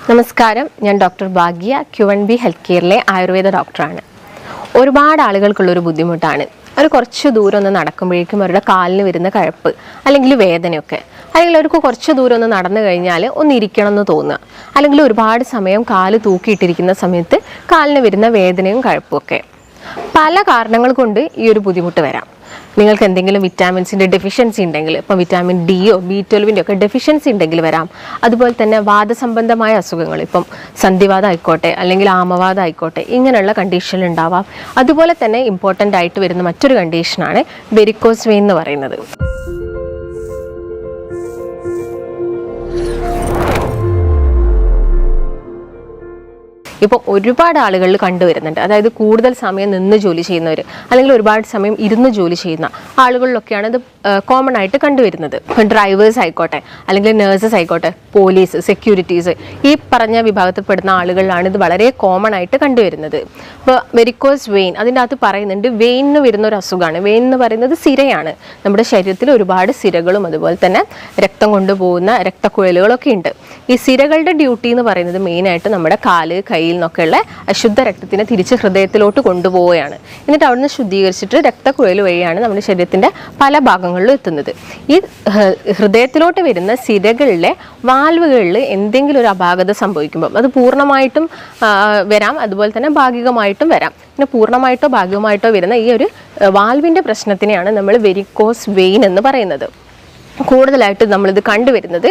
നമസ്കാരം, ഞാൻ ഡോക്ടർ ഭാഗ്യ Q1B health കെയറിലെ Ayurveda ഡോക്ടറാണ്. ഒരുപാട് ആളുകൾക്കുള്ളൊരു ബുദ്ധിമുട്ടാണ് അവർ കുറച്ച് ദൂരം ഒന്ന് നടക്കുമ്പോഴേക്കും അവരുടെ കാലിന് വരുന്ന കഴപ്പ് അല്ലെങ്കിൽ വേദനയൊക്കെ, അല്ലെങ്കിൽ അവർക്ക് കുറച്ച് ദൂരം ഒന്ന് നടന്നു കഴിഞ്ഞാൽ ഒന്ന് ഇരിക്കണം എന്ന് തോന്നുക, അല്ലെങ്കിൽ ഒരുപാട് സമയം കാല് തൂക്കിയിട്ടിരിക്കുന്ന സമയത്ത് കാലിന് വരുന്ന വേദനയും കഴപ്പും ഒക്കെ. പല കാരണങ്ങൾ കൊണ്ട് ഈ ഒരു ബുദ്ധിമുട്ട് വരാം. നിങ്ങൾക്ക് എന്തെങ്കിലും വിറ്റാമിൻസിൻ്റെ ഡെഫിഷ്യൻസി ഉണ്ടെങ്കിൽ, ഇപ്പോൾ വിറ്റാമിൻ ഡിയോ B12 ഒക്കെ ഡെഫിഷ്യൻസി ഉണ്ടെങ്കിൽ വരാം. അതുപോലെ തന്നെ വാദസംബന്ധമായ അസുഖങ്ങൾ, ഇപ്പം സന്ധിവാദം ആയിക്കോട്ടെ അല്ലെങ്കിൽ ആമവാദം ആയിക്കോട്ടെ, ഇങ്ങനെയുള്ള കണ്ടീഷൻ ഉണ്ടാവാം. അതുപോലെ തന്നെ ഇമ്പോർട്ടൻ്റ് ആയിട്ട് വരുന്ന മറ്റൊരു കണ്ടീഷനാണ് വെരിക്കോസ് വെയിൻ എന്ന് പറയുന്നത്. ഇപ്പോൾ ഒരുപാട് ആളുകളിൽ കണ്ടുവരുന്നുണ്ട്. അതായത് കൂടുതൽ സമയം നിന്ന് ജോലി ചെയ്യുന്നവർ അല്ലെങ്കിൽ ഒരുപാട് സമയം ഇരുന്ന് ജോലി ചെയ്യുന്ന ആളുകളിലൊക്കെയാണ് ഇത് കോമൺ ആയിട്ട് കണ്ടുവരുന്നത്. ഡ്രൈവേഴ്സ് ആയിക്കോട്ടെ അല്ലെങ്കിൽ നേഴ്സസ് ആയിക്കോട്ടെ, പോലീസ്, സെക്യൂരിറ്റീസ്, ഈ പറഞ്ഞ വിഭാഗത്തിൽപ്പെടുന്ന ആളുകളിലാണ് ഇത് വളരെ കോമൺ ആയിട്ട് കണ്ടുവരുന്നത്. ഇപ്പോൾ വെരിക്കോസ് വെയിൻ, അതിൻ്റെ അകത്ത് പറയുന്നുണ്ട് വെയിനിന് വരുന്ന ഒരു അസുഖമാണ്. വെയിൻ എന്ന് പറയുന്നത് സിരയാണ്. നമ്മുടെ ശരീരത്തിൽ ഒരുപാട് സിരകളും അതുപോലെ തന്നെ രക്തം കൊണ്ടുപോകുന്ന രക്തക്കുഴലുകളൊക്കെ ഉണ്ട്. ഈ സിരകളുടെ ഡ്യൂട്ടി എന്ന് പറയുന്നത് മെയിനായിട്ട് നമ്മുടെ കാല്, കയ്യിൽ നിന്നൊക്കെയുള്ള അശുദ്ധ രക്തത്തിനെ തിരിച്ച് ഹൃദയത്തിലോട്ട് കൊണ്ടുപോവുകയാണ്. എന്നിട്ട് അവിടുന്ന് ശുദ്ധീകരിച്ചിട്ട് രക്തക്കുഴൽ വഴിയാണ് നമ്മുടെ ശരീരത്തിൻ്റെ പല ഭാഗങ്ങളിലും എത്തുന്നത്. ഈ ഹൃദയത്തിലോട്ട് വരുന്ന സിരകളിലെ വാൽവുകളിൽ എന്തെങ്കിലും ഒരു അപാകത സംഭവിക്കുമ്പോൾ അത് പൂർണ്ണമായിട്ടും വരാം, അതുപോലെ തന്നെ ഭാഗികമായിട്ടും വരാം. പിന്നെ പൂർണ്ണമായിട്ടോ ഭാഗികമായിട്ടോ വരുന്ന ഈ ഒരു വാൽവിൻ്റെ പ്രശ്നത്തിനെയാണ് നമ്മൾ വെരിക്കോസ് വെയിൻ എന്ന് പറയുന്നത്. കൂടുതലായിട്ട് നമ്മളിത് കണ്ടുവരുന്നത്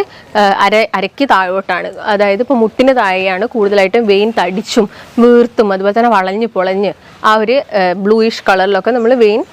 അരയ്ക്ക് താഴോട്ടാണ്. അതായത് ഇപ്പോൾ മുട്ടിന് താഴെയാണ് കൂടുതലായിട്ടും വെയിൻ തടിച്ചും വീർത്തും അതുപോലെ തന്നെ വളഞ്ഞ് പൊളഞ്ഞ് ആ ഒരു ബ്ലൂയിഷ് കളറിലൊക്കെ നമ്മൾ വെയിൻ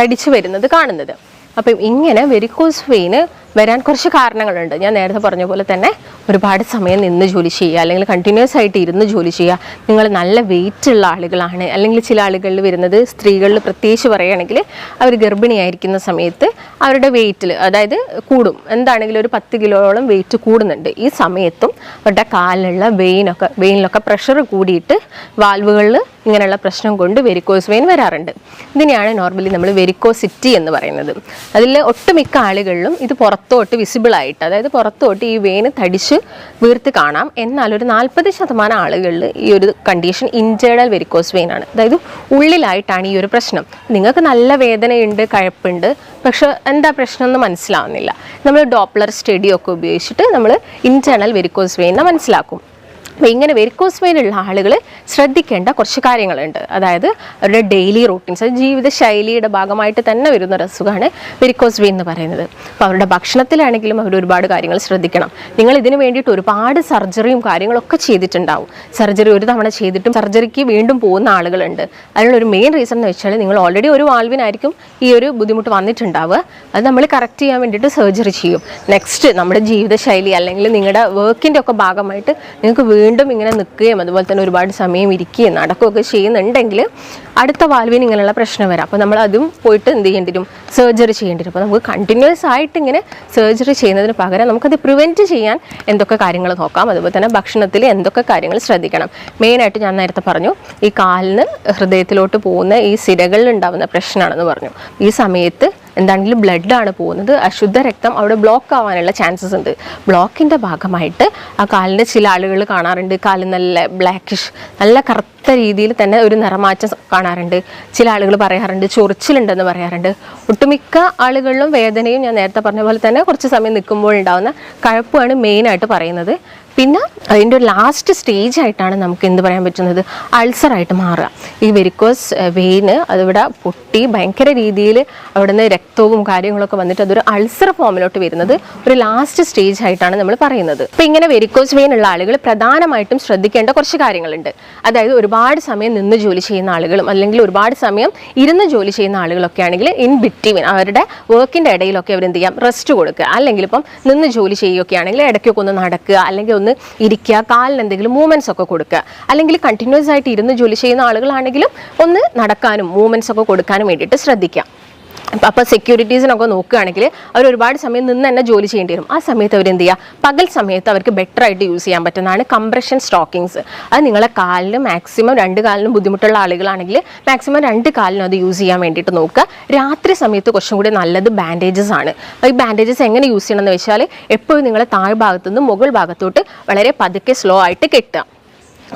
തടിച്ചു വരുന്നത് കാണുന്നത്. അപ്പം ഇങ്ങനെ വെരിക്കോസ് വെയിന് വരാൻ കുറച്ച് കാരണങ്ങളുണ്ട്. ഞാൻ നേരത്തെ പറഞ്ഞ പോലെ തന്നെ ഒരുപാട് സമയം നിന്ന് ജോലി ചെയ്യുക, അല്ലെങ്കിൽ കണ്ടിന്യൂസ് ആയിട്ട് ഇരുന്ന് ജോലി ചെയ്യുക, നിങ്ങൾ നല്ല വെയിറ്റ് ഉള്ള ആളുകളാണ്, അല്ലെങ്കിൽ ചില ആളുകളിൽ വരുന്നത് സ്ത്രീകളിൽ പ്രത്യേകിച്ച് പറയുകയാണെങ്കിൽ അവർ ഗർഭിണിയായിരിക്കുന്ന സമയത്ത് അവരുടെ വെയിറ്റിൽ അതായത് കൂടും, എന്താണെങ്കിലും ഒരു 10 കിലോയോളം വെയിറ്റ് കൂടുന്നുണ്ട്. ഈ സമയത്തും അവരുടെ കാലിലുള്ള വെയിനിലൊക്കെ പ്രഷർ കൂടിയിട്ട് വാൽവുകളിൽ ഇങ്ങനെയുള്ള പ്രശ്നം കൊണ്ട് വെരിക്കോസ് വെയിൻ വരാറുണ്ട്. ഇതിനെയാണ് നോർമലി നമ്മൾ വെരിക്കോസിറ്റി എന്ന് പറയുന്നത്. അതിൽ ഒട്ടുമിക്ക ആളുകളിലും ഇത് പുറത്തോട്ട് വിസിബിളായിട്ട്, അതായത് പുറത്തോട്ട് ഈ വെയിന് തടിച്ച് വീർത്ത് കാണാം. എന്നാൽ ഒരു 40% ആളുകളിൽ ഈ ഒരു കണ്ടീഷൻ ഇൻറ്റേർണൽ വെരിക്കോസ് വെയിൻ ആണ്. അതായത് ഉള്ളിലായിട്ടാണ് ഈ ഒരു പ്രശ്നം. നിങ്ങൾക്ക് നല്ല വേദനയുണ്ട്, കഴപ്പുണ്ട്, പക്ഷെ എന്താ പ്രശ്നം എന്ന് മനസ്സിലാവുന്നില്ല. നമ്മൾ ഡോപ്ലർ സ്റ്റഡിയൊക്കെ ഉപയോഗിച്ചിട്ട് നമ്മൾ ഇൻറ്റേർണൽ വെരിക്കോസ് വെയിനെ മനസ്സിലാക്കും. അപ്പോൾ ഇങ്ങനെ വെരിക്കോസ് വെയിൻ ഉള്ള ആളുകൾ ശ്രദ്ധിക്കേണ്ട കുറച്ച് കാര്യങ്ങളുണ്ട്. അതായത് അവരുടെ ഡെയിലി റൂട്ടീൻസ്, ജീവിതശൈലിയുടെ ഭാഗമായിട്ട് തന്നെ വരുന്ന ഒരു അസുഖമാണ് വെരിക്കോസ് വെയിൻ എന്ന് പറയുന്നത്. അപ്പോൾ അവരുടെ ഭക്ഷണത്തിലാണെങ്കിലും അവർ ഒരുപാട് കാര്യങ്ങൾ ശ്രദ്ധിക്കണം. നിങ്ങൾ ഇതിന് വേണ്ടിയിട്ട് ഒരുപാട് സർജറിയും കാര്യങ്ങളൊക്കെ ചെയ്തിട്ടുണ്ടാവും. സർജറി ഒരു തവണ ചെയ്തിട്ടും സർജറിക്ക് വീണ്ടും പോകുന്ന ആളുകളുണ്ട്. അതിനുള്ളൊരു മെയിൻ റീസൺ എന്ന് വെച്ചാൽ നിങ്ങൾ ഓൾറെഡി ഒരു വാൽവിനായിരിക്കും ഈ ഒരു ബുദ്ധിമുട്ട് വന്നിട്ടുണ്ടാവുക. അത് നമ്മൾ കറക്റ്റ് ചെയ്യാൻ വേണ്ടിയിട്ട് സർജറി ചെയ്യും. നെക്സ്റ്റ് നമ്മുടെ ജീവിതശൈലി അല്ലെങ്കിൽ നിങ്ങളുടെ വർക്കിൻ്റെ ഒക്കെ ഭാഗമായിട്ട് നിങ്ങൾക്ക് വീണ്ടും ഇങ്ങനെ നിൽക്കുകയും അതുപോലെ തന്നെ ഒരുപാട് സമയം ഇരിക്കുകയും നടക്കുകയൊക്കെ ചെയ്യുന്നുണ്ടെങ്കിൽ അടുത്ത വാൽവിന് ഇങ്ങനെയുള്ള പ്രശ്നം വരാം. അപ്പോൾ നമ്മൾ അതും പോയിട്ട് എന്ത് ചെയ്യേണ്ടി വരും, സർജറി ചെയ്യേണ്ടി വരും. അപ്പോൾ നമുക്ക് കണ്ടിന്യൂസ് ആയിട്ട് ഇങ്ങനെ സർജറി ചെയ്യുന്നതിന് പകരം നമുക്കത് പ്രിവെൻറ്റ് ചെയ്യാൻ എന്തൊക്കെ കാര്യങ്ങൾ നോക്കാം, അതുപോലെ തന്നെ ഭക്ഷണത്തിൽ എന്തൊക്കെ കാര്യങ്ങൾ ശ്രദ്ധിക്കണം. മെയിനായിട്ട് ഞാൻ നേരത്തെ പറഞ്ഞു, ഈ കാലിന് ഹൃദയത്തിലോട്ട് പോകുന്ന ഈ സിരകളിൽ ഉണ്ടാകുന്ന പ്രശ്നമാണെന്ന് പറഞ്ഞു. ഈ സമയത്ത് എന്താണെങ്കിലും ബ്ലഡാണ് പോകുന്നത്, അശുദ്ധ രക്തം അവിടെ ബ്ലോക്ക് ആവാനുള്ള ചാൻസസ് ഉണ്ട്. ബ്ലോക്കിൻ്റെ ഭാഗമായിട്ട് ആ കാലിൻ്റെ ചില ആളുകൾ കാണാറുണ്ട്, കാല് നല്ല ബ്ലാക്കിഷ്, നല്ല കറുത്ത രീതിയിൽ തന്നെ ഒരു നിറമാറ്റം കാണാറുണ്ട്. ചില ആളുകൾ പറയാറുണ്ട് ചൊറിച്ചിലുണ്ടെന്ന് പറയാറുണ്ട്. ഒട്ടുമിക്ക ആളുകളിലും വേദനയും ഞാൻ നേരത്തെ പറഞ്ഞ പോലെ തന്നെ കുറച്ച് സമയം നിൽക്കുമ്പോൾ ഉണ്ടാകുന്ന കഴപ്പുമാണ് മെയിനായിട്ട് പറയുന്നത്. പിന്നെ അതിൻ്റെ ഒരു ലാസ്റ്റ് സ്റ്റേജ് ആയിട്ടാണ് നമുക്ക് എന്ത് പറയാൻ പറ്റുന്നത്, അൾസറായിട്ട് മാറുക. ഈ വെരിക്കോസ് വെയിന് അതിവിടെ പൊട്ടി ഭയങ്കര രീതിയിൽ അവിടെ നിന്ന് രക്തവും കാര്യങ്ങളൊക്കെ വന്നിട്ട് അതൊരു അൾസർ ഫോമിലോട്ട് വരുന്നത് ഒരു ലാസ്റ്റ് സ്റ്റേജ് ആയിട്ടാണ് നമ്മൾ പറയുന്നത്. അപ്പോൾ ഇങ്ങനെ വെരിക്കോസ് വെയിൻ ഉള്ള ആളുകൾ പ്രധാനമായിട്ടും ശ്രദ്ധിക്കേണ്ട കുറച്ച് കാര്യങ്ങളുണ്ട്. അതായത് ഒരുപാട് സമയം നിന്ന് ജോലി ചെയ്യുന്ന ആളുകളും അല്ലെങ്കിൽ ഒരുപാട് സമയം ഇരുന്ന് ജോലി ചെയ്യുന്ന ആളുകളൊക്കെ ആണെങ്കിൽ ഇൻ ബിറ്റ്വീൻ അവരുടെ വർക്കിൻ്റെ ഇടയിലൊക്കെ അവർ എന്ത് ചെയ്യാം, റെസ്റ്റ് കൊടുക്കുക. അല്ലെങ്കിൽ ഇപ്പം നിന്ന് ജോലി ചെയ്യുകയൊക്കെ ആണെങ്കിൽ ഇടയ്ക്കൊക്കെ ഒന്ന് നടക്കുക, അല്ലെങ്കിൽ ഒന്ന് ഇരിക്കുക, കാലിന് എന്തെങ്കിലും മൂവ്മെൻറ്റ്സ് ഒക്കെ കൊടുക്കുക. അല്ലെങ്കിൽ കണ്ടിന്യൂസ് ആയിട്ട് ഇരുന്ന് ജോലി ചെയ്യുന്ന ആളുകളാണെങ്കിലും ഒന്ന് നടക്കാനും മൂവ്മെൻറ്റ്സ് ഒക്കെ കൊടുക്കാനും വേണ്ടിയിട്ട് ശ്രദ്ധിക്കാം. അപ്പോൾ സെക്യൂരിറ്റീസിനൊക്കെ നോക്കുകയാണെങ്കിൽ അവർ ഒരുപാട് സമയം നിന്ന് തന്നെ ജോലി ചെയ്യേണ്ടി വരും. ആ സമയത്ത് അവർ എന്ത് ചെയ്യുക, പകൽ സമയത്ത് അവർക്ക് ബെറ്റർ ആയിട്ട് യൂസ് ചെയ്യാൻ പറ്റുന്നതാണ് കംപ്രഷൻ സ്റ്റോക്കിങ്സ്. അത് നിങ്ങളെ കാലിന് മാക്സിമം 2 കാലിനും ബുദ്ധിമുട്ടുള്ള ആളുകളാണെങ്കിൽ മാക്സിമം 2 കാലിനും അത് യൂസ് ചെയ്യാൻ വേണ്ടിയിട്ട് നോക്കുക. രാത്രി സമയത്ത് കുറച്ചും കൂടി നല്ലത് ബാൻഡേജസ് ആണ്. ഈ ബാൻഡേജസ് എങ്ങനെ യൂസ് ചെയ്യണമെന്ന് വെച്ചാൽ എപ്പോഴും നിങ്ങളെ താഴ്ഭാഗത്തുനിന്ന് മുകൾ ഭാഗത്തോട്ട് വളരെ പതുക്കെ സ്ലോ ആയിട്ട് കെട്ടുക.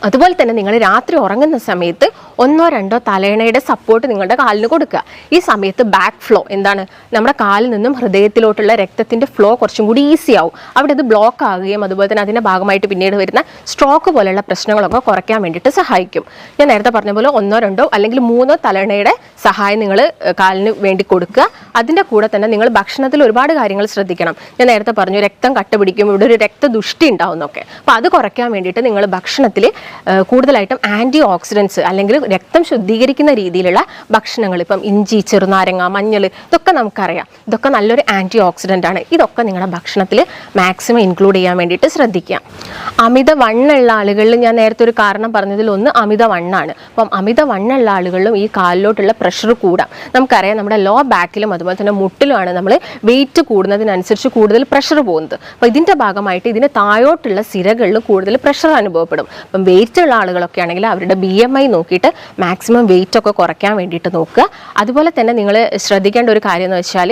അതുപോലെ തന്നെ നിങ്ങൾ രാത്രി ഉറങ്ങുന്ന സമയത്ത് 1 or 2 തലയണയുടെ സപ്പോർട്ട് നിങ്ങളുടെ കാലിന് കൊടുക്കുക. ഈ സമയത്ത് ബാക്ക് ഫ്ലോ എന്താണ്, നമ്മുടെ കാലിൽ നിന്നും ഹൃദയത്തിലോട്ടുള്ള രക്തത്തിൻ്റെ ഫ്ലോ കുറച്ചും കൂടി ഈസി ആവും. അവിടെ ഇത് ബ്ലോക്ക് ആകുകയും അതുപോലെ തന്നെ അതിൻ്റെ ഭാഗമായിട്ട് പിന്നീട് വരുന്ന സ്ട്രോക്ക് പോലെയുള്ള പ്രശ്നങ്ങളൊക്കെ കുറയ്ക്കാൻ വേണ്ടിയിട്ട് സഹായിക്കും. ഞാൻ നേരത്തെ പറഞ്ഞ പോലെ 1 or 2 അല്ലെങ്കിൽ 3 തലയണയുടെ സഹായം നിങ്ങൾ കാലിന് വേണ്ടി കൊടുക്കുക. അതിൻ്റെ കൂടെ തന്നെ നിങ്ങൾ ഭക്ഷണത്തിൽ ഒരുപാട് കാര്യങ്ങൾ ശ്രദ്ധിക്കണം. ഞാൻ നേരത്തെ പറഞ്ഞു രക്തം കട്ട പിടിക്കും, ഇവിടെ ഒരു രക്തദുഷ്ടി ഉണ്ടാവുന്നൊക്കെ. അപ്പോൾ അത് കുറയ്ക്കാൻ വേണ്ടിയിട്ട് നിങ്ങൾ ഭക്ഷണത്തിൽ കൂടുതലായിട്ടും ആൻറ്റി ഓക്സിഡൻസ് അല്ലെങ്കിൽ രക്തം ശുദ്ധീകരിക്കുന്ന രീതിയിലുള്ള ഭക്ഷണങ്ങൾ, ഇപ്പം ഇഞ്ചി, ചെറുനാരങ്ങ, മഞ്ഞൾ, ഇതൊക്കെ നമുക്കറിയാം. ഇതൊക്കെ നല്ലൊരു ആൻറ്റി ഓക്സിഡൻ്റ് ആണ്. ഇതൊക്കെ നിങ്ങളുടെ ഭക്ഷണത്തിൽ മാക്സിമം ഇൻക്ലൂഡ് ചെയ്യാൻ വേണ്ടിയിട്ട് ശ്രദ്ധിക്കുക. അമിത വണ്ണുള്ള ആളുകളിൽ ഞാൻ നേരത്തെ ഒരു കാരണം പറഞ്ഞതിൽ ഒന്ന് അമിത വണ്ണാണ്. അപ്പം അമിത വണ്ണുള്ള ആളുകളിലും ഈ കാലിലോട്ടുള്ള പ്രഷർ കൂടാം. നമുക്കറിയാം നമ്മുടെ ലോ ബാക്കിലും അതുപോലെ തന്നെ മുട്ടിലുമാണ് നമ്മൾ വെയിറ്റ് കൂടുന്നതിനനുസരിച്ച് കൂടുതൽ പ്രഷർ പോകുന്നത്. അപ്പോൾ ഇതിൻ്റെ ഭാഗമായിട്ട് ഇതിന് താഴോട്ടുള്ള സിരകളിൽ കൂടുതൽ പ്രഷർ അനുഭവപ്പെടും. അപ്പം വെയിറ്റ് ഉള്ള ആളുകളൊക്കെ ആണെങ്കിൽ അവരുടെ BMI നോക്കിയിട്ട് മാക്സിമം വെയിറ്റ് ഒക്കെ കുറയ്ക്കാൻ വേണ്ടിയിട്ട് നോക്കുക. അതുപോലെ തന്നെ നിങ്ങൾ ശ്രദ്ധിക്കേണ്ട ഒരു കാര്യം എന്ന് വെച്ചാൽ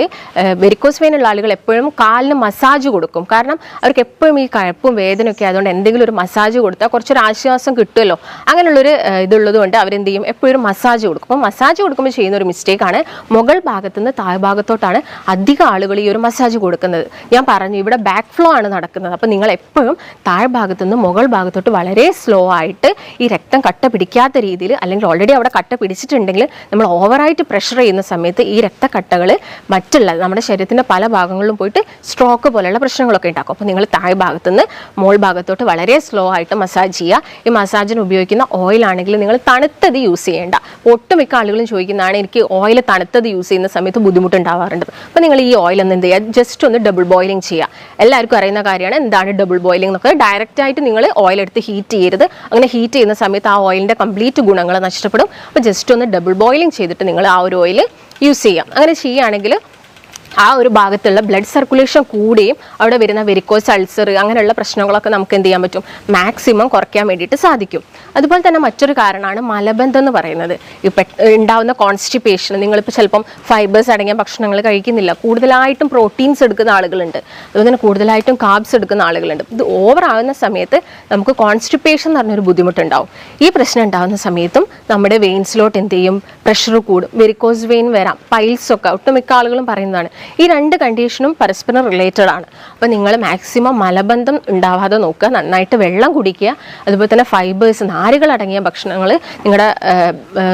വെരിക്കോസ് വെയിൻ ഉള്ള ആളുകൾ എപ്പോഴും കാലിന് മസാജ് കൊടുക്കും. കാരണം അവർക്ക് എപ്പോഴും ഈ കഴപ്പും വേദനയൊക്കെ ആയതുകൊണ്ട് എന്തെങ്കിലും ഒരു മസാജ് കൊടുത്താൽ കുറച്ചൊരു ആശ്വാസം കിട്ടുമല്ലോ. അങ്ങനെയുള്ളൊരു ഇതുള്ളത് കൊണ്ട് അവരെന്ത് ചെയ്യും, എപ്പോഴും മസാജ് കൊടുക്കും. അപ്പോൾ മസാജ് കൊടുക്കുമ്പോൾ ചെയ്യുന്ന ഒരു മിസ്റ്റേക്കാണ്, മുകൾ ഭാഗത്തുനിന്ന് താഴ്ഭാഗത്തോട്ടാണ് അധികം ആളുകൾ ഈ ഒരു മസാജ് കൊടുക്കുന്നത്. ഞാൻ പറഞ്ഞു ഇവിടെ ബാക്ക് ഫ്ലോ ആണ് നടക്കുന്നത്. അപ്പോൾ നിങ്ങൾ എപ്പോഴും താഴ്ഭാഗത്തുനിന്ന് മുകൾ ഭാഗത്തോട്ട് വളരെ സ്ലോ ആയിട്ട് ഈ രക്തം കട്ട പിടിക്കാത്ത രീതിയിൽ, അല്ലെങ്കിൽ ഓൾറെഡി അവിടെ കട്ട പിടിച്ചിട്ടുണ്ടെങ്കിൽ നമ്മൾ ഓവറായിട്ട് പ്രഷർ ചെയ്യുന്ന സമയത്ത് ഈ രക്തക്കട്ടകൾ മറ്റുള്ള നമ്മുടെ ശരീരത്തിൻ്റെ പല ഭാഗങ്ങളിലും പോയിട്ട് സ്ട്രോക്ക് പോലെയുള്ള പ്രശ്നങ്ങളൊക്കെ ഉണ്ടാക്കും. അപ്പോൾ നിങ്ങൾ താഴെ ഭാഗത്തുനിന്ന് മോൾ ഭാഗത്തോട്ട് വളരെ സ്ലോ ആയിട്ട് മസാജ് ചെയ്യുക. ഈ മസാജിന് ഉപയോഗിക്കുന്ന ഓയിൽ ആണെങ്കിൽ നിങ്ങൾ തണുത്തത് യൂസ് ചെയ്യേണ്ട. ഒട്ടുമിക്ക ആളുകളും ചോദിക്കുന്നതാണ്, എനിക്ക് ഓയിൽ തണുത്തത് യൂസ് ചെയ്യുന്ന സമയത്ത് ബുദ്ധിമുട്ടുണ്ടാവാറുണ്ട്. അപ്പോൾ നിങ്ങൾ ഈ ഓയിൽ ഒന്ന് എന്ത് ചെയ്യുക, ജസ്റ്റ് ഒന്ന് ഡബിൾ ബോയിലിംഗ് ചെയ്യുക. എല്ലാവർക്കും അറിയുന്ന കാര്യമാണ് എന്താണ് ഡബിൾ ബോയിലിംഗ് എന്നൊക്കെ. ഡയറക്റ്റ് ആയിട്ട് നിങ്ങൾ ഓയിൽ എടുത്ത് ഹീറ്റ് ചെയ്യരുത്. അങ്ങനെ ഹീറ്റ് ചെയ്യുന്ന സമയത്ത് ആ ഓയിലിൻ്റെ കംപ്ലീറ്റ് ഗുണങ്ങൾ നഷ്ടപ്പെടും. അപ്പോൾ ജസ്റ്റ് ഒന്ന് ഡബിൾ ബോയിലിംഗ് ചെയ്തിട്ട് നിങ്ങൾ ആ ഒരു ഓയിൽ യൂസ് ചെയ്യാം. അങ്ങനെ ചെയ്യുകയാണെങ്കിൽ ആ ഒരു ഭാഗത്തുള്ള ബ്ലഡ് സർക്കുലേഷൻ കൂടുകയും അവിടെ വരുന്ന വെരിക്കോസ് അൾസർ അങ്ങനെയുള്ള പ്രശ്നങ്ങളൊക്കെ നമുക്ക് എന്ത് ചെയ്യാൻ പറ്റും, മാക്സിമം കുറയ്ക്കാൻ വേണ്ടിയിട്ട് സാധിക്കും. അതുപോലെ തന്നെ മറ്റൊരു കാരണമാണ് മലബന്ധം എന്ന് പറയുന്നത്. ഇപ്പം ഉണ്ടാവുന്ന കോൺസ്റ്റിപ്പേഷൻ, നിങ്ങളിപ്പോൾ ചിലപ്പം ഫൈബേഴ്സ് അടങ്ങിയ ഭക്ഷണങ്ങൾ കഴിക്കുന്നില്ല, കൂടുതലായിട്ടും പ്രോട്ടീൻസ് എടുക്കുന്ന ആളുകളുണ്ട്, അതുപോലെ തന്നെ കൂടുതലായിട്ടും കാർബ്സ് എടുക്കുന്ന ആളുകളുണ്ട്. ഇത് ഓവർ ആകുന്ന സമയത്ത് നമുക്ക് കോൺസ്റ്റിപ്പേഷൻ എന്ന് പറഞ്ഞൊരു ബുദ്ധിമുട്ടുണ്ടാവും. ഈ പ്രശ്നം ഉണ്ടാകുന്ന സമയത്തും നമ്മുടെ വെയിൻസിലോട്ട് എന്ത് ചെയ്യും, പ്രഷർ കൂടും, വെരിക്കോസ് വെയിൻ വരാം, പൈൽസ് ഒക്കെ ഒട്ടുമിക്ക ആളുകളും പറയുന്നതാണ്. ഈ 2 കണ്ടീഷനും പരസ്പരം റിലേറ്റഡ് ആണ്. അപ്പോൾ നിങ്ങൾ മാക്സിമം മലബന്ധം ഉണ്ടാവാതെ നോക്കുക, നന്നായിട്ട് വെള്ളം കുടിക്കുക, അതുപോലെ തന്നെ ഫൈബേഴ്സ്, നാരുകൾ അടങ്ങിയ ഭക്ഷണങ്ങൾ നിങ്ങളുടെ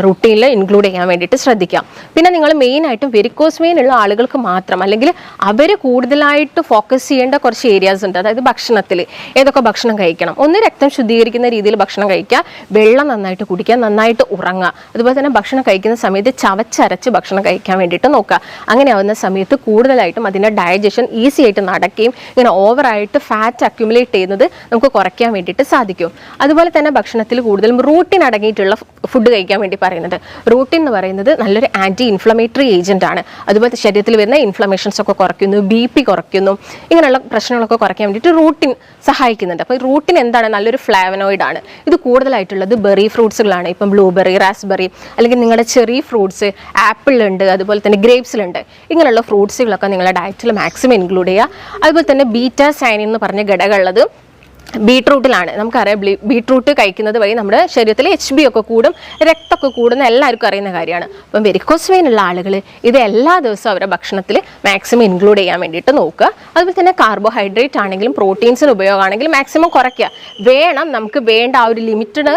റുട്ടീനിൽ ഇൻക്ലൂഡ് ചെയ്യാൻ വേണ്ടിയിട്ട് ശ്രദ്ധിക്കാം. പിന്നെ നിങ്ങൾ മെയിനായിട്ടും വെരിക്കോസ് വെയിൻ ഉള്ള ആളുകൾക്ക് മാത്രം, അല്ലെങ്കിൽ അവർ കൂടുതലായിട്ട് ഫോക്കസ് ചെയ്യേണ്ട കുറച്ച് ഏരിയാസ് ഉണ്ട്. അതായത് ഭക്ഷണത്തിൽ ഏതൊക്കെ ഭക്ഷണം കഴിക്കണം. ഒന്ന്, രക്തം ശുദ്ധീകരിക്കുന്ന രീതിയിൽ ഭക്ഷണം കഴിക്കുക, വെള്ളം നന്നായിട്ട് കുടിക്കുക, നന്നായിട്ട് ഉറങ്ങുക. അതുപോലെ തന്നെ ഭക്ഷണം കഴിക്കുന്ന സമയത്ത് ചവച്ചരച്ച് ഭക്ഷണം കഴിക്കാൻ വേണ്ടിയിട്ട് നോക്കുക. അങ്ങനെ ആവുന്ന സമയത്ത് കൂടുതലായിട്ടും അതിൻ്റെ ഡൈജഷൻ ഈസി ആയിട്ട് നടക്കുകയും ഇങ്ങനെ ഓവറായിട്ട് ഫാറ്റ് അക്യുമുലേറ്റ് ചെയ്യുന്നത് നമുക്ക് കുറയ്ക്കാൻ വേണ്ടിയിട്ട് സാധിക്കും. അതുപോലെ തന്നെ ഭക്ഷണത്തിൽ കൂടുതലും റൂട്ടിൻ അടങ്ങിയിട്ടുള്ള ഫുഡ് കഴിക്കാൻ വേണ്ടി പറയുന്നത്. റൂട്ടിൻ എന്ന് പറയുന്നത് നല്ലൊരു ആൻറ്റി ഇൻഫ്ലമേറ്ററി ഏജന്റ് ആണ്. അതുപോലെ ശരീരത്തിൽ വരുന്ന ഇൻഫ്ലമേഷൻസ് ഒക്കെ കുറയ്ക്കുന്നു, BP കുറയ്ക്കുന്നു, ഇങ്ങനെയുള്ള പ്രശ്നങ്ങളൊക്കെ കുറയ്ക്കാൻ വേണ്ടിയിട്ട് റൂട്ടിൻ സഹായിക്കുന്നുണ്ട്. അപ്പോൾ റൂട്ടിൻ എന്താണ്, നല്ലൊരു ഫ്ലേവനോയിഡ് ആണ്. ഇത് കൂടുതലായിട്ടുള്ളത് ബെറി ഫ്രൂട്ട്സുകളാണ്. ഇപ്പം ബ്ലൂബെറി, റാസ്ബെറി, അല്ലെങ്കിൽ നിങ്ങളുടെ ചെറി ഫ്രൂട്ട്സ്, ആപ്പിളുണ്ട്, അതുപോലെ തന്നെ ഗ്രേപ്സിലുണ്ട്. ഇങ്ങനെയുള്ള ഫ്രൂട്ട്സുകളൊക്കെ നിങ്ങളുടെ ഡയറ്റിൽ മാക്സിമം ഇൻക്ലൂഡ് ചെയ്യുക. അതുപോലെ തന്നെ ബീറ്റാ സൈനിൻ എന്ന് പറഞ്ഞ ഘടകമുള്ളത് ബീട്രൂട്ടിലാണ്. നമുക്കറിയാം ബീട്രൂട്ട് കഴിക്കുന്നത് വഴി നമ്മുടെ ശരീരത്തിൽ HB ഒക്കെ കൂടും, രക്തമൊക്കെ കൂടുന്ന എല്ലാവർക്കും അറിയുന്ന കാര്യമാണ്. അപ്പം വെരിക്കോസ് വെയിൻ ഉള്ള ആളുകൾ ഇത് എല്ലാ ദിവസവും അവരുടെ ഭക്ഷണത്തിൽ മാക്സിമം ഇൻക്ലൂഡ് ചെയ്യാൻ വേണ്ടിയിട്ട് നോക്കുക. അതുപോലെ തന്നെ കാർബോഹൈഡ്രേറ്റ് ആണെങ്കിലും പ്രോട്ടീൻസിന് ഉപയോഗമാണെങ്കിലും മാക്സിമം കുറയ്ക്കുക. വേണം, നമുക്ക് വേണ്ട ആ ഒരു ലിമിറ്റഡ്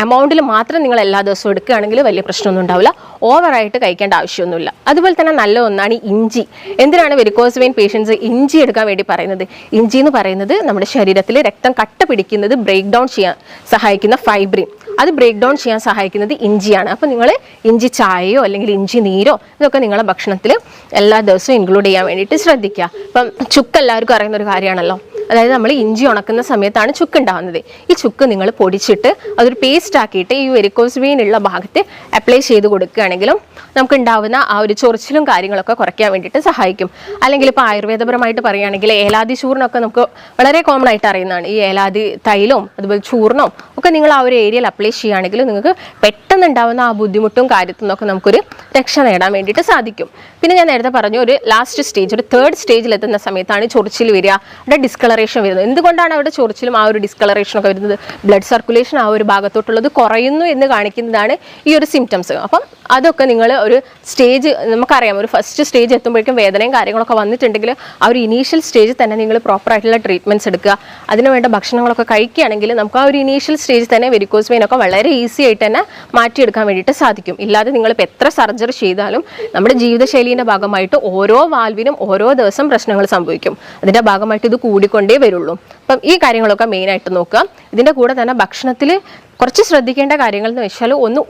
എമൗണ്ടിൽ മാത്രം നിങ്ങൾ എല്ലാ ദിവസവും എടുക്കുകയാണെങ്കിൽ വലിയ പ്രശ്നമൊന്നും ഉണ്ടാവില്ല. ഓവറായിട്ട് കഴിക്കേണ്ട ആവശ്യമൊന്നുമില്ല. അതുപോലെ തന്നെ നല്ല ഒന്നാണ് ഇഞ്ചി. എന്തിനാണ് വെരിക്കോസ് വെയിൻ പേഷ്യൻസ് ഇഞ്ചി എടുക്കാൻ വേണ്ടി പറയുന്നത്? ഇഞ്ചി എന്ന് പറയുന്നത് നമ്മുടെ ശരീരത്തിൽ രക്തം കട്ട പിടിക്കുന്നത് ബ്രേക്ക് ഡൗൺ ചെയ്യാൻ സഹായിക്കുന്ന ഫൈബ്രിൻ. അത് ബ്രേക്ക് ഡൗൺ ചെയ്യാൻ സഹായിക്കുന്നത് ഇഞ്ചിയാണ്. അപ്പോൾ നിങ്ങൾ ഇഞ്ചി ചായയോ അല്ലെങ്കിൽ ഇഞ്ചി നീരോ ഇതൊക്കെ നിങ്ങളെ ഭക്ഷണത്തിൽ എല്ലാ ദിവസവും ഇൻക്ലൂഡ് ചെയ്യാൻ വേണ്ടിയിട്ട് ശ്രദ്ധിക്കുക. ഇപ്പം ചുക്ക് എല്ലാവർക്കും അറിയുന്ന ഒരു കാര്യമാണല്ലോ. അതായത് നമ്മൾ ഇഞ്ചി ഉണക്കുന്ന സമയത്താണ് ചുക്ക് ഉണ്ടാകുന്നത്. ഈ ചുക്ക് നിങ്ങൾ പൊടിച്ചിട്ട് അതൊരു പേസ്റ്റ് ആക്കിയിട്ട് ഈ വെരിക്കോസ് വെയിൻ ഉള്ള ഭാഗത്ത് അപ്ലൈ ചെയ്ത് കൊടുക്കുകയാണെങ്കിലും നമുക്ക് ഉണ്ടാവുന്ന ആ ഒരു ചൊറിച്ചിലും കാര്യങ്ങളൊക്കെ കുറയ്ക്കാൻ വേണ്ടിയിട്ട് സഹായിക്കും. അല്ലെങ്കിൽ ഇപ്പോൾ ആയുർവേദപരമായിട്ട് പറയുകയാണെങ്കിൽ ഏലാദി ചൂർണ്ണമൊക്കെ നമുക്ക് വളരെ കോമൺ ആയിട്ട് അറിയുന്നതാണ്. ഈ ഏലാദി തൈലവും അതുപോലെ ചൂർണ്ണവും ഒക്കെ നിങ്ങൾ ആ ഒരു ഏരിയയിൽ അപ്ലൈ ചെയ്യുകയാണെങ്കിൽ നിങ്ങൾക്ക് പെട്ടെന്ന് ഉണ്ടാവുന്ന ആ ബുദ്ധിമുട്ടും കാര്യത്തിൽ നിന്നൊക്കെ നമുക്കൊരു രക്ഷ നേടാൻ വേണ്ടിയിട്ട് സാധിക്കും. പിന്നെ ഞാൻ നേരത്തെ പറഞ്ഞു ഒരു ലാസ്റ്റ് സ്റ്റേജ്, ഒരു തേർഡ് സ്റ്റേജിൽ എത്തുന്ന സമയത്താണ് ചൊറിച്ചിൽ വരിക, അവിടെ ഡിസ്കളറേഷൻ വരുന്നത്. എന്തുകൊണ്ടാണ് അവിടെ ചൊറിച്ചിലും ആ ഒരു ഡിസ്കളറേഷനൊക്കെ വരുന്നത്? ബ്ലഡ് സർക്കുലേഷൻ ആ ഒരു ഭാഗത്തോട്ടുള്ളത് കുറയുന്നു എന്ന് കാണിക്കുന്നതാണ് ഈ ഒരു സിംറ്റംസ്. അപ്പം അതൊക്കെ നിങ്ങൾ ഒരു സ്റ്റേജ്, നമുക്കറിയാം ഒരു ഫസ്റ്റ് സ്റ്റേജ് എത്തുമ്പോഴേക്കും വേദനയും കാര്യങ്ങളൊക്കെ വന്നിട്ടുണ്ടെങ്കിൽ ആ ഒരു ഇനീഷ്യൽ സ്റ്റേജിൽ തന്നെ നിങ്ങൾ പ്രോപ്പറായിട്ടുള്ള ട്രീറ്റ്മെൻറ്റ്സ് എടുക്കുക, അതിന് വേണ്ട ഭക്ഷണങ്ങളൊക്കെ കഴിക്കുകയാണെങ്കിൽ നമുക്ക് ആ ഒരു ഇനീഷ്യൽ സ്റ്റേജിൽ തന്നെ വെരിക്കോസ് വെയിൻ ഒക്കെ വളരെ ഈസി ആയിട്ട് തന്നെ മാറ്റിയെടുക്കാൻ വേണ്ടിയിട്ട് സാധിക്കും. ഇല്ലാതെ നിങ്ങളിപ്പോൾ എത്ര സർജറി ചെയ്താലും നമ്മുടെ ജീവിതശൈലീൻ്റെ ഭാഗമായിട്ട് ഓരോ വാൽവിനും ഓരോ ദിവസം പ്രശ്നങ്ങൾ സംഭവിക്കും. അതിൻ്റെ ഭാഗമായിട്ട് ഇത് കൂടിക്കൊണ്ടേ വരുള്ളൂ. അപ്പം ഈ കാര്യങ്ങളൊക്കെ മെയിനായിട്ട് നോക്കുക. ഇതിൻ്റെ കൂടെ തന്നെ ഭക്ഷണത്തിൽ കുറച്ച് ശ്രദ്ധിക്കേണ്ട കാര്യങ്ങൾ എന്ന് വെച്ചാൽ ഒന്ന്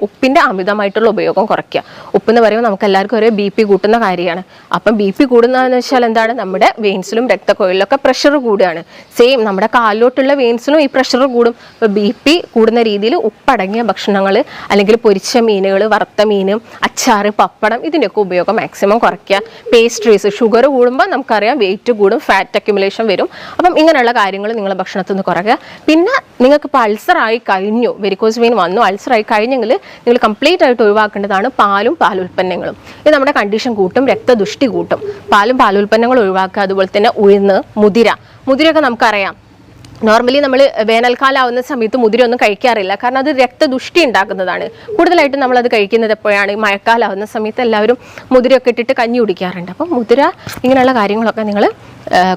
ഉപ്പിൻ്റെ അമിതമായിട്ടുള്ള ഉപയോഗം കുറയ്ക്കുക. ഉപ്പ് എന്ന് പറയുമ്പോൾ നമുക്ക് എല്ലാവർക്കും ഒരു BP കൂട്ടുന്ന കാര്യമാണ്. അപ്പം BP കൂടുന്നതെന്ന് വെച്ചാൽ എന്താണ്? നമ്മുടെ വെയിൻസിലും രക്തക്കൊഴലിലൊക്കെ പ്രഷർ കൂടുകയാണ്. സെയിം നമ്മുടെ കാലിലോട്ടുള്ള വെയിൻസിലും ഈ പ്രഷർ കൂടും. അപ്പോൾ BP കൂടുന്ന രീതിയിൽ ഉപ്പടങ്ങിയ ഭക്ഷണങ്ങൾ അല്ലെങ്കിൽ പൊരിച്ച മീനുകൾ, വറുത്ത മീൻ, അച്ചാറ്, പപ്പടം ഇതിൻ്റെയൊക്കെ ഉപയോഗം മാക്സിമം കുറയ്ക്കുക. പേസ്ട്രീസ്, ഷുഗർ കൂടുമ്പോൾ നമുക്കറിയാം വെയിറ്റ് കൂടും, ഫാറ്റ് അക്യുമുലേഷൻ വരും. അപ്പം ഇങ്ങനെയുള്ള കാര്യങ്ങൾ നിങ്ങളുടെ ഭക്ഷണത്തിൽ നിന്ന് കുറയ്ക്കുക. പിന്നെ നിങ്ങൾക്ക് ഇപ്പോൾ അൾസറായി കഴിഞ്ഞു, വെരിക്കോസ് വെയിൻ വന്നു, അൾസറായി കഴിഞ്ഞെങ്കിൽ നിങ്ങൾ കംപ്ലീറ്റ് ആയിട്ട് ഒഴിവാക്കേണ്ടതാണ് പാലും പാലുൽപ്പന്നങ്ങളും. ഇത് നമ്മുടെ കണ്ടീഷൻ കൂട്ടും, രക്തദുഷ്ടി കൂട്ടും. പാലും പാലുൽപ്പന്നങ്ങളും ഒഴിവാക്കുക. അതുപോലെ തന്നെ ഉഴുന്ന്, മുതിരയൊക്കെ നമുക്കറിയാം നോർമലി നമ്മൾ വേനൽക്കാലം ആവുന്ന സമയത്ത് മുതിര ഒന്നും കഴിക്കാറില്ല, കാരണം അത് രക്തദുഷ്ടി ഉണ്ടാക്കുന്നതാണ്. കൂടുതലായിട്ടും നമ്മളത് കഴിക്കുന്നത് എപ്പോഴാണ്? മഴക്കാലം ആവുന്ന സമയത്ത് എല്ലാവരും മുതിരയൊക്കെ ഇട്ടിട്ട് കഞ്ഞി കുടിക്കാറുണ്ട്. അപ്പം മുതിര ഇങ്ങനെയുള്ള കാര്യങ്ങളൊക്കെ നിങ്ങൾ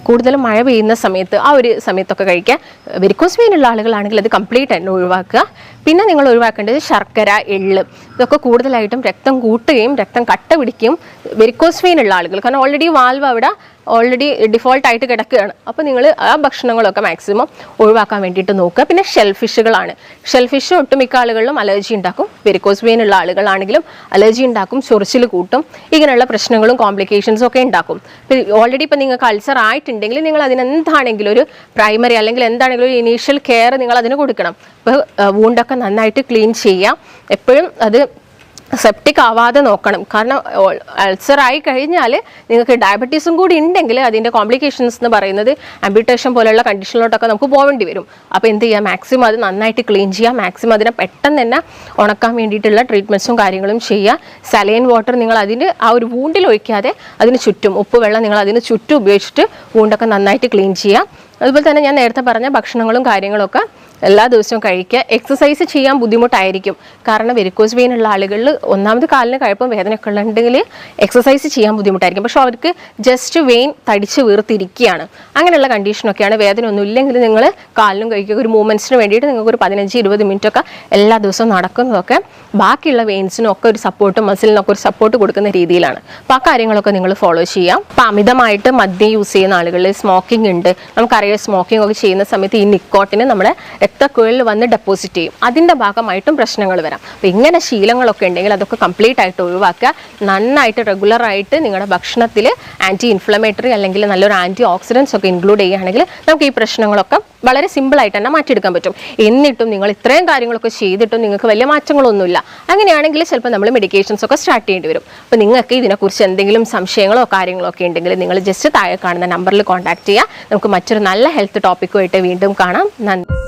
കൂടുതലും മഴ പെയ്യുന്ന സമയത്ത് ആ ഒരു സമയത്തൊക്കെ കഴിക്കുക. വെരിക്കോസ് വെയിൻ ഉള്ള ആളുകളാണെങ്കിൽ അത് കംപ്ലീറ്റ് ആയിട്ട് ഒഴിവാക്കുക. പിന്നെ നിങ്ങൾ ഒഴിവാക്കേണ്ടത് ശർക്കര, എള്ള് ഇതൊക്കെ കൂടുതലായിട്ടും രക്തം കൂട്ടുകയും രക്തം കട്ട പിടിക്കുകയും വെരിക്കോസ് വെയിൻ ഉള്ള ആളുകൾ, കാരണം ഓൾറെഡി വാൽവ് അവിടെ ഓൾറെഡി ഡിഫോൾട്ട് ആയിട്ട് കിടക്കുകയാണ്. അപ്പോൾ നിങ്ങൾ ആ ഭക്ഷണങ്ങളൊക്കെ മാക്സിമം ഒഴിവാക്കാൻ വേണ്ടിയിട്ട് നോക്കുക. പിന്നെ ഷെൽഫിഷുകളാണ്. ഷെൽഫിഷ് ഒട്ടുമിക്ക ആളുകളിലും അലർജി ഉണ്ടാക്കും. വെരിക്കോസ് വെയിൻ ഉള്ള ആളുകളാണെങ്കിലും അലർജി ഉണ്ടാക്കും, ചൊറിച്ചിൽ കൂട്ടും, ഇങ്ങനെയുള്ള പ്രശ്നങ്ങളും കോംപ്ലിക്കേഷൻസും ഒക്കെ ഉണ്ടാക്കും. ഓൾറെഡി ഇപ്പോൾ നിങ്ങൾക്ക് അൾസർ ആയിട്ടുണ്ടെങ്കിൽ നിങ്ങൾ അതിനെന്താണെങ്കിലും ഒരു പ്രൈമറി അല്ലെങ്കിൽ എന്താണെങ്കിലും ഒരു ഇനീഷ്യൽ കെയർ നിങ്ങൾ അതിന് കൊടുക്കണം. ഇപ്പോൾ വൂണ്ടൊക്കെ നന്നായിട്ട് ക്ലീൻ ചെയ്യാം. എപ്പോഴും അത് സെപ്റ്റിക് ആവാതെ നോക്കണം. കാരണം അൾസർ ആയി കഴിഞ്ഞാൽ നിങ്ങൾക്ക് ഡയബറ്റീസും കൂടി ഉണ്ടെങ്കിൽ അതിൻ്റെ കോംപ്ലിക്കേഷൻസ് എന്ന് പറയുന്നത് ആംബ്യൂട്ടേഷൻ പോലെയുള്ള കണ്ടീഷനിലോട്ടൊക്കെ നമുക്ക് പോകേണ്ടി വരും. അപ്പോൾ എന്ത് ചെയ്യുക? മാക്സിമം അത് നന്നായിട്ട് ക്ലീൻ ചെയ്യുക. മാക്സിമം അതിനെ പെട്ടെന്ന് തന്നെ ഉണക്കാൻ വേണ്ടിയിട്ടുള്ള ട്രീറ്റ്മെൻറ്റ്സും കാര്യങ്ങളും ചെയ്യുക. സലൈൻ വാട്ടർ നിങ്ങൾ അതിന് ആ ഒരു വൂണ്ടിൽ ഒഴിക്കാതെ അതിന് ചുറ്റും, ഉപ്പ് വെള്ളം നിങ്ങൾ അതിന് ചുറ്റും ഉപയോഗിച്ചിട്ട് വൂണ്ടൊക്കെ നന്നായിട്ട് ക്ലീൻ ചെയ്യുക. അതുപോലെ തന്നെ ഞാൻ നേരത്തെ പറഞ്ഞ ഭക്ഷണങ്ങളും കാര്യങ്ങളൊക്കെ എല്ലാ ദിവസവും കഴിക്കുക. എക്സസൈസ് ചെയ്യാൻ ബുദ്ധിമുട്ടായിരിക്കും, കാരണം വെരിക്കോസ് വെയിൻ ഉള്ള ആളുകളിൽ ഒന്നാമത് കാലിന് കഴപ്പും വേദനയൊക്കെ ഉണ്ടെങ്കിൽ എക്സസൈസ് ചെയ്യാൻ ബുദ്ധിമുട്ടായിരിക്കും. പക്ഷെ അവർക്ക് ജസ്റ്റ് വെയിൻ തടിച്ച് വീർത്തിരിക്കുകയാണ്, അങ്ങനെയുള്ള കണ്ടീഷനൊക്കെയാണ്. വേദന ഒന്നും ഇല്ലെങ്കിൽ നിങ്ങൾ കാലിനും കഴിക്കുക. ഒരു മൂവ്മെൻറ്റ്സിന് വേണ്ടിയിട്ട് നിങ്ങൾക്ക് ഒരു 15-20 മിനിറ്റൊക്കെ എല്ലാ ദിവസവും നടക്കുന്നതൊക്കെ ബാക്കിയുള്ള വെയിൻസിനും ഒക്കെ ഒരു സപ്പോർട്ട്, മസിലിനൊക്കെ ഒരു സപ്പോർട്ട് കൊടുക്കുന്ന രീതിയിലാണ്. അപ്പോൾ ആ കാര്യങ്ങളൊക്കെ നിങ്ങൾ ഫോളോ ചെയ്യാം. അപ്പോൾ അമിതമായിട്ട് മദ്യം യൂസ് ചെയ്യുന്ന ആളുകളിൽ സ്മോക്കിംഗ് ഉണ്ട്. നമുക്കറിയാം സ്മോക്കിംഗ് ഒക്കെ ചെയ്യുന്ന സമയത്ത് ഈ നിക്കോട്ടിന് നമ്മുടെ രക്തക്കുഴലിൽ വന്ന് ഡെപ്പോസിറ്റ് ചെയ്യും. അതിൻ്റെ ഭാഗമായിട്ടും പ്രശ്നങ്ങൾ വരാം. അപ്പോൾ ഇങ്ങനെ ശീലങ്ങളൊക്കെ ഉണ്ടെങ്കിൽ അതൊക്കെ കംപ്ലീറ്റ് ആയിട്ട് ഒഴിവാക്കുക. നന്നായിട്ട് റെഗുലറായിട്ട് നിങ്ങളുടെ ഭക്ഷണത്തിൽ ആൻറ്റി ഇൻഫ്ലമേറ്ററി അല്ലെങ്കിൽ നല്ലൊരു ആൻറ്റി ഓക്സിഡൻസ് ഒക്കെ ഇൻക്ലൂഡ് ചെയ്യുകയാണെങ്കിൽ നമുക്ക് ഈ പ്രശ്നങ്ങളൊക്കെ വളരെ സിമ്പിളായിട്ട് തന്നെ മാറ്റിയെടുക്കാൻ പറ്റും. എന്നിട്ടും നിങ്ങൾ ഇത്രയും കാര്യങ്ങളൊക്കെ ചെയ്തിട്ടും നിങ്ങൾക്ക് വലിയ മാറ്റങ്ങളൊന്നുമില്ല, അങ്ങനെയാണെങ്കിൽ ചിലപ്പോൾ നമ്മൾ മെഡിക്കേഷൻസ് ഒക്കെ സ്റ്റാർട്ട് ചെയ്യേണ്ടി വരും. അപ്പോൾ നിങ്ങൾക്ക് ഇതിനെക്കുറിച്ച് എന്തെങ്കിലും സംശയങ്ങളോ കാര്യങ്ങളോ ഒക്കെ ഉണ്ടെങ്കിൽ നിങ്ങൾ ജസ്റ്റ് താഴെ കാണുന്ന നമ്പറിൽ കോൺടാക്ട് ചെയ്യുക. നമുക്ക് മറ്റൊരു നല്ല ഹെൽത്ത് ടോപ്പിക്കുമായിട്ട് വീണ്ടും കാണാം. നന്ദി.